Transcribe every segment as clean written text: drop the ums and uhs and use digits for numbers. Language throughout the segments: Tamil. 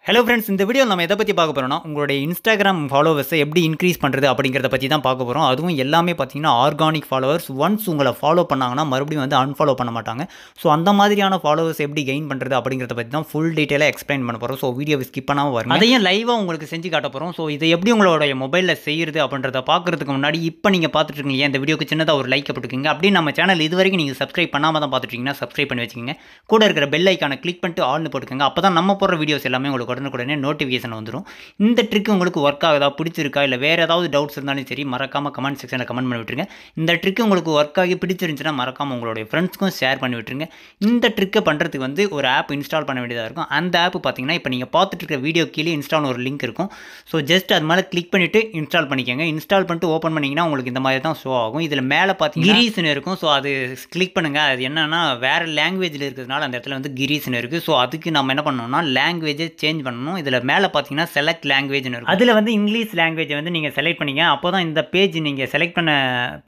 ஹலோ ஃப்ரெண்ட்ஸ், இந்த வீடியோவில் நம்ம எதை பற்றி பார்க்க போகிறோம்னா, உங்களுடைய இன்ஸ்டாகிராம் ஃபாலோவர்ஸை எப்படி இன்க்ரீஸ் பண்ணுறது அப்படிங்கிறத பற்றி தான் பார்க்க போகிறோம். அதுவும் எல்லாமே பார்த்தீங்கன்னா ஆர்கானிக் ஃபாலோவர்ஸ். ஒன்ஸ் உங்களை ஃபாலோ பண்ணாங்கன்னா மறுபடியும் வந்து அன்ஃபாலோ பண்ண மாட்டாங்க. ஸோ அந்த மாதிரியான ஃபாலோவர்ஸ் எப்படி கெயின் பண்ணுறது அப்படிங்கிறத பற்றி தான் ஃபுல் டீட்டெயிலாக எக்ஸ்பிளைன் பண்ண போகிறோம். ஸோ வீடியோவை ஸ்கிப் பண்ணாமல் வரும். அதையும் லைவாக உங்களுக்கு செஞ்சு காட்ட போகிறோம். ஸோ இதை எப்படி உங்களுடைய மொபைலில் செய்கிறது அப்படின்றத பார்க்குறதுக்கு முன்னாடி இப்போ நீங்கள் பார்த்துட்டு இருக்கீங்க இந்த வீடியோக்கு சின்னதாக ஒரு லைக் போட்டுக்கோங்க. அப்படியே நம்ம சேனல் இது வரைக்கும் நீங்கள் சப்ஸ்கிரைப் பண்ணாமல் தான் பார்த்துட்டீங்கன்னா சப்ஸ்கிரைப் பண்ணி வச்சுக்கோங்க. கூட இருக்கிற பெல் ஐக்கானை கிளிக் பண்ணிட்டு ஆல்னு போட்டுக்கோங்க. அப்போ தான் நம்ம போடுற வீடியோஸ் எல்லாமே உங்களுக்கு உடனுக்குடனே நோட்டிஃபிகேஷன் வந்துடும். இந்த ட்ரிக் உங்களுக்கு ஒர்க் ஆகுதா, பிடிச்சிருக்கா, இல்லை வேறு ஏதாவது டவுட்ஸ் இருந்தாலும் சரி மறக்காமல் கமெண்ட் செக்ஷனில் கமெண்ட் பண்ணி விட்டுருங்க. இந்த ட்ரிக் உங்களுக்கு ஒர்க் ஆகி பிடிச்சிருந்துச்சுன்னா மறக்காமல் உங்களுடைய ஃப்ரெண்ட்ஸ்க்கும் ஷேர் பண்ணி விட்டுருங்க. இந்த ட்ரிக்கை பண்ணுறதுக்கு வந்து ஒரு ஆப் இன்ஸ்டால் பண்ண வேண்டியதாக இருக்கும். அந்த ஆப் பார்த்தீங்கன்னா இப்போ நீங்கள் பார்த்துட்டு இருக்கிற வீடியோ கீழே இன்ஸ்டால் ஒரு லிங்க் இருக்கும். ஸோ ஜஸ்ட் அது மேலே கிளிக் பண்ணிவிட்டு இன்ஸ்டால் பண்ணிக்கோங்க. இன்ஸ்டால் பண்ணிட்டு ஓப்பன் பண்ணிங்கன்னா உங்களுக்கு இந்த மாதிரி தான் ஷோ ஆகும். இதில் மேலே பார்த்தீங்கன்னா கிரீஸ்னு இருக்கும். ஸோ அது கிளிக் பண்ணுங்கள். அது என்னென்னா வேறு லாங்குவேஜில் இருக்கிறதுனால அந்த இடத்துல வந்து கிரீஸ்னு இருக்குது. ஸோ அதுக்கு நம்ம என்ன பண்ணணும்னா லாங்குவேஜை சேஞ்ச் பண்ணணும். இதில் மேலே பார்த்தீங்கன்னா செலக்ட் லாங்குவேஜ்னு இருக்கும். அதில் வந்து இங்கிலீஷ் லாங்குவேஜை வந்து நீங்கள் செலக்ட் பண்ணிங்க. அப்போ தான் இந்த பேஜ் நீங்கள் செலக்ட் பண்ண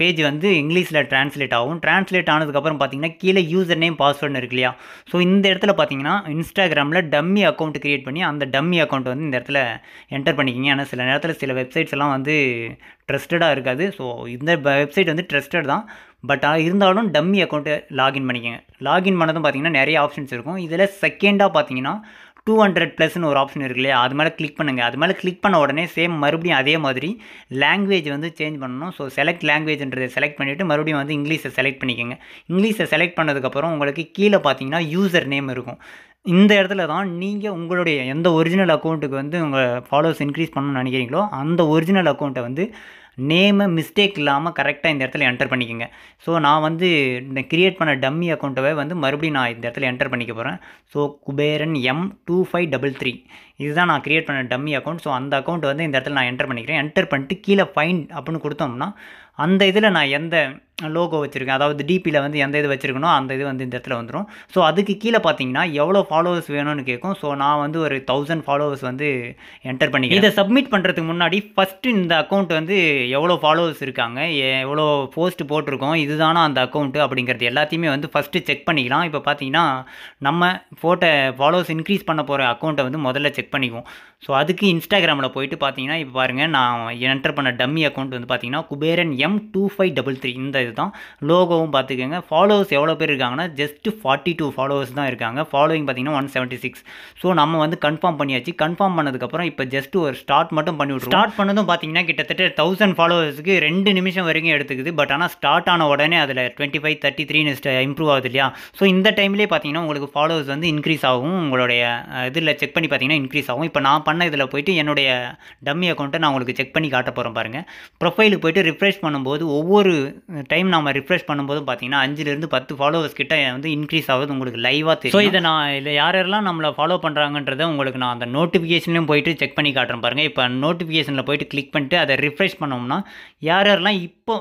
பேஜ் வந்து இங்கிலீஷில் ட்ரான்ஸ்லேட் ஆகும். ட்ரான்ஸ்லேட் ஆனதுக்கப்புறம் பார்த்தீங்கன்னா கீழே யூசர் நேம் பாஸ்வேர்டுன்னு இருக்கு இல்லையா. ஸோ இந்த இடத்துல பார்த்தீங்கன்னா இன்ஸ்டாகிராமில் டம்மி அக்கௌண்ட் கிரியேட் பண்ணி அந்த டம்மி அக்கௌண்ட் வந்து இந்த இடத்துல என்டர் பண்ணிக்கிங்க. ஏன்னா சில நேரத்தில் சில வெப்சைட்ஸ் எல்லாம் வந்து ட்ரஸ்டடாக இருக்காது. ஸோ இந்த வெப்சைட் வந்து ட்ரஸ்டட் தான். பட் இருந்தாலும் டம்மி அக்கௌண்ட்டை லாகின் பண்ணிக்கோங்க. லாகின் பண்ணதும் பார்த்தீங்கன்னா நிறைய ஆப்ஷன்ஸ் இருக்கும். இதில் செகண்டாக பார்த்தீங்கன்னா 200+ ஒரு ஆப்ஷன் இருக்கு இல்லையா, அது மேலே கிளிக் பண்ணுங்கள். அது மேலே கிளிக் பண்ண உடனே சேம் மறுபடியும் அதே மாதிரி லாங்குவேஜ் வந்து சேஞ்ச் பண்ணணும். ஸோ செலக்ட் லாங்குவேஜ்ன்றதை செலக்ட் பண்ணிவிட்டு மறுபடியும் வந்து இங்கிலீஷை செலக்ட் பண்ணிக்கோங்க. இங்கிலீஷை செலக்ட் பண்ணதுக்கப்புறம் உங்களுக்கு கீழே பார்த்தீங்கன்னா யூசர் நேம் இருக்கும். இந்த இடத்துல தான் நீங்கள் உங்களுடைய எந்த ஒரிஜினல் அக்கௌண்ட்டுக்கு வந்து உங்கள் ஃபாலோவர்ஸ் இன்க்ரீஸ் பண்ணணும்னு நினைக்கிறீங்களோ அந்த ஒரிஜினல் அக்கௌண்ட்டை வந்து நேமை மிஸ்டேக் இல்லாமல் கரெக்டாக இந்த இடத்துல என்டர் பண்ணிக்கோங்க. ஸோ நான் வந்து இந்த க்ரியேட் பண்ண டம்மி அக்கௌண்ட்டை வந்து மறுபடியும் நான் இந்த இடத்துல என்டர் பண்ணிக்க போகிறேன். ஸோ குபேரன் M2533 இதுதான் நான் க்ரியேட் பண்ண டம்மி அக்கௌண்ட். ஸோ அந்த அக்கௌண்ட் வந்து இந்த இடத்துல நான் என்டர் பண்ணிக்கிறேன். என்டர் பண்ணிட்டு கீழே ஃபைண்ட் அப்படின்னு கொடுத்தோம்னா அந்த இதில் நான் எந்த லோகோ வச்சுருக்கேன், அதாவது டிபியில் வந்து எந்த இது வச்சுருக்கணும் அந்த இது வந்து இந்த இடத்துல வந்துடும். ஸோ அதுக்கு கீழே பார்த்தீங்கன்னா எவ்வளோ ஃபாலோவர்ஸ் வேணும்னு கேட்கும். ஸோ நான் வந்து ஒரு 1000 ஃபாலோவர்ஸ் வந்து என்டர் பண்ணிக்கிறேன். இதை சப்மிட் பண்ணுறதுக்கு முன்னாடி ஃபஸ்ட்டு இந்த அக்கௌண்ட் வந்து எவ்வளோ ஃபாலோவர்ஸ் இருக்காங்க, எவ்வளோ போஸ்ட் போட்டிருக்கோம், இதுதானா அந்த அக்கௌண்ட்டு அப்படிங்கிறது எல்லாத்தையுமே வந்து ஃபஸ்ட்டு செக் பண்ணிக்கலாம். இப்போ பார்த்தீங்கன்னா நம்ம ஃபாலோவர்ஸ் இன்க்ரீஸ் பண்ண போகிற அக்கௌண்ட்டை வந்து முதல்ல செக் பண்ணிக்குவோம். ஸோ அதுக்கு இன்ஸ்டாகிராமில் போயிட்டு பார்த்தீங்கன்னா இப்போ பாருங்கள், நான் என்டர் பண்ண டம்மி அக்கௌண்ட் வந்து பார்த்தீங்கன்னா குபேரன் M2533 இந்த இதுதான். லோகோவும் பார்த்துக்கோங்க. ஃபாலோவர்ஸ் எவ்வளோ பேர் இருக்காங்கன்னா ஜஸ்ட் 42 ஃபாலோவர்ஸ் தான் இருக்காங்க. ஃபாலோவிங் பார்த்தீங்கன்னா 176. ஸோ நம்ம வந்து கன்ஃபார்ம் பண்ணியாச்சு. கன்ஃபார்ம் பண்ணதுக்கப்புறம் இப்போ ஜஸ்ட் ஒரு ஸ்டார்ட் மட்டும் பண்ணி விட்ருவோம். ஸ்டார்ட் பண்ணதும் பார்த்தீங்கன்னா கிட்டத்தட்ட 1000 ஃபாலோவர்ஸுக்கு 2 நிமிஷம் வரைக்கும் எடுத்துக்குது. பட் ஆனால் ஸ்டார்ட் ஆன உடனே அதில் 25, 33 இம்ப்ரூவ் ஆகுது இல்லையா. ஸோ இந்த டைம்லேயே பார்த்தீங்கன்னா உங்களுக்கு ஃபாலோவர்ஸ் வந்து இன்க்ரீஸ் ஆகும். உங்களுடைய இதில் செக் பண்ணி பார்த்தீங்கன்னா இன்க்ரீஸ் ஆகும். இப்போ நான் பண்ண இதில் போயிட்டு என்னுடைய டம்மி அக்கௌண்ட்டை நான் உங்களுக்கு செக் பண்ணி காட்ட போகிறேன் பாருங்கள். ப்ரொஃபைலுக்கு போய்ட்டு ரிஃப்ரெஷ் பண்ணும்போது ஒவ்வொரு டைம் நம்ம ரிஃப்ரெஷ் பண்ணும்போதும் பார்த்தீங்கன்னா 5லேருந்து 10 ஃபாலோவர்ஸ் கிட்ட வந்து இன்க்ரீஸ் ஆகுது உங்களுக்கு லைவாக தெரியும். ஸோ இதை நான் இல்லை யாரெல்லாம் நம்மளை ஃபாலோ பண்ணுறாங்கன்றதை உங்களுக்கு நான் அந்த நோட்டிஃபிகேஷன்லையும் போயிட்டு செக் பண்ணி காட்டுறேன் பாருங்கள். இப்போ நோட்டிஃபிகேஷனில் போயிட்டு கிளிக் பண்ணிட்டு அதை ரிஃப்ரெஷ் பண்ணோம்னா யாரெல்லாம் இப்போ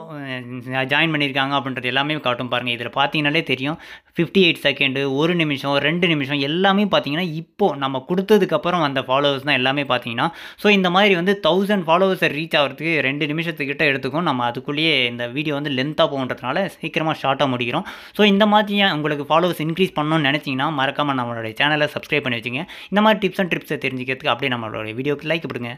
ஜாயின் பண்ணியிருக்காங்க அப்படின்றது எல்லாமே காட்டும் பாருங்கள். இதில் பார்த்தீங்கன்னாலே தெரியும் 58 செகண்டு, 1 நிமிஷம், 2 நிமிஷம் எல்லாமே பார்த்தீங்கன்னா இப்போது நம்ம கொடுத்ததுக்கப்புறம் அந்த ஃபாலோவர்ஸ் தான் எல்லாமே பார்த்தீங்கன்னா. ஸோ இந்த மாதிரி வந்து 1000 ஃபாலோவர்ஸை ரீச் ஆகிறதுக்கு 2 நிமிஷத்துக்கிட்ட எடுத்துக்கும். நம்ம அதுக்குள்ளேயே இந்த வீடியோ வந்து லென்த்தாக போகுன்றதுனால சீக்கிரமாக ஷார்ட்டாக முடிக்கிறோம். ஸோ இந்த மாதிரி உங்களுக்கு ஃபாலோவர்ஸ் இன்க்ரீஸ் பண்ணணும்னு நினச்சிங்கன்னா மறக்காமல் நம்மளுடைய சேனலை சப்ஸ்கிரைப் பண்ணி வச்சுங்க. இந்த மாதிரி டிப்ஸ் அண்ட் ட்ரிப்ஸை தெரிஞ்சுக்கிறதுக்கு அப்படியே நம்மளோட வீடியோக்கு லைக் பண்ணுங்க.